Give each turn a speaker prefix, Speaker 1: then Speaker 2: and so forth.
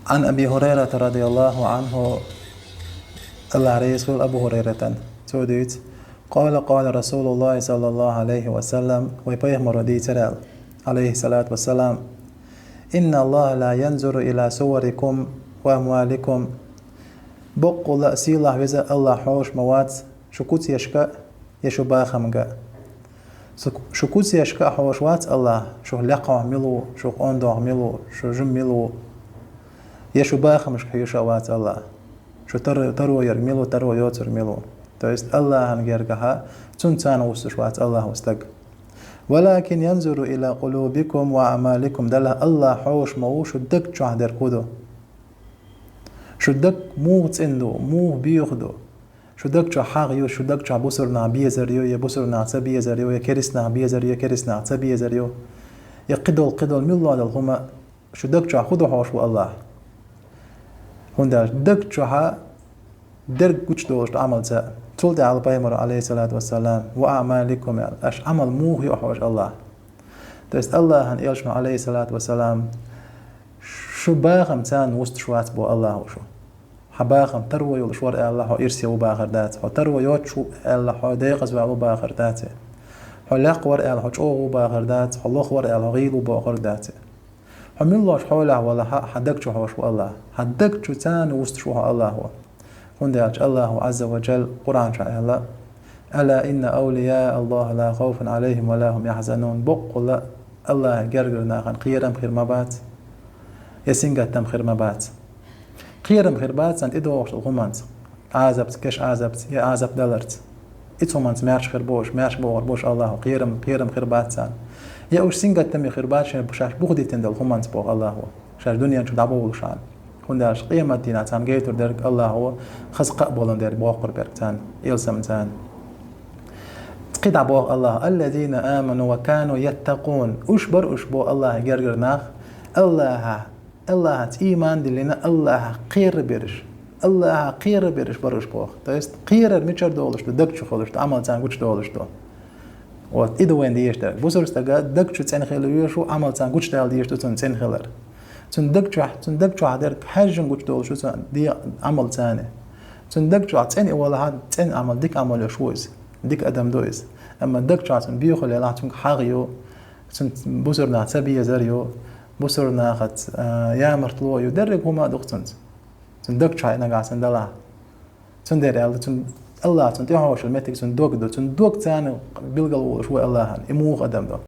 Speaker 1: عن أبي هريرة رضي الله عنه الله رسول أبو هريرة توديت قال رسول الله صلى الله عليه وسلم ويبيهم ردي ترال عليه الصلاة والسلام إن الله لا ينظر إلى صوركم وأموالكم بقول سيله وزا الله حوش موات شكوت يشكا يشو باخمغا شكوت يشكا حوش وات الله شو لقوا ملو شو أندو ملو شو جم ملو يشو باخمش يشوات الله شو ترو يرميلو ترو يوتر ميلو то есть الله هنجرجها تنتان وستشوات الله وستق ولكن ينظر إلى قلوبكم وأعمالكم دله الله حوش مو شو دك شو عدر كودو شو دك مو تندو مو بيخدو شو دك شو حاغيو شو دك شو بوسرنا بيزريو يا بوسرنا تبيزريو يا كرسنا بيزريو كرسنا تبيزريو يا قدل ميلو على الهما شو دك شو خدو حوش الله هنداش دك شو درك كوش دوش عمل ذا تولد على بيمر عليه الصلاة والسلام وأعمالكم أش عمل موه يحوش الله تست الله هن إلشنا عليه الصلاة والسلام شو باغم تان وست شوات بو الله وشو حباغم تروي والشور الله إرسي وباغر دات حو تروي يوتشو الله حو ديقز وباغر دات حو لاقور الله حو جوه وباغر دات حو لخور الله غيل وباغر دات حو من الله حوله ولا حدك شو حوش الله حدك شو تان وست شو الله هو هنداج الله عز وجل قرآن شاء ألا إن أولياء الله لا خوف عليهم ولا هم يحزنون بقول الله جرجرنا خن قيرم خير مبات يسنجت تم خير مبات قيرم خير بات سنت إدوش الغمانت عازبت كش عازبت يا عازب دلرت إتومانت مارش خير مارش بوش الله قيرم خير بات سان يا وش سنجت تم خير بات شن بشاش بغدي تندل الغمانت بوغ الله شاش دنيا شو دعبول شان هنداش قيمة دينا تام جيتور درك الله هو خز قبولن در باقر بركتان يلزمتان تقيد عبوه الله الذين آمنوا وكانوا يتقون أشبر الله جرجرناخ الله إيمان دلنا الله قير برش برش بوخ تاست قير ميشر دولش دكتش خلش عمل تان قش دولش دو وات إذا وين ديش درك بوسرس تجا دكتش تين خيلو شو عمل تان قش دال ديش تين خيلر تندق عدرك حاجة قلت دول شو دي عمل ثاني تندق تاني ولا هاد تاني عمل ديك عمل شويز ديك أدم دويز أما دق تن بيخل يلا تنك حاغيو تن بوسرنا تبي زريو بوسرنا خت يا مرتلو يدرك هما دقتنت تندق عنا قاعد دلا تندر يلا تن الله تنتهوش المتك تندق ثاني بيلقى شو الله إمو قدم دو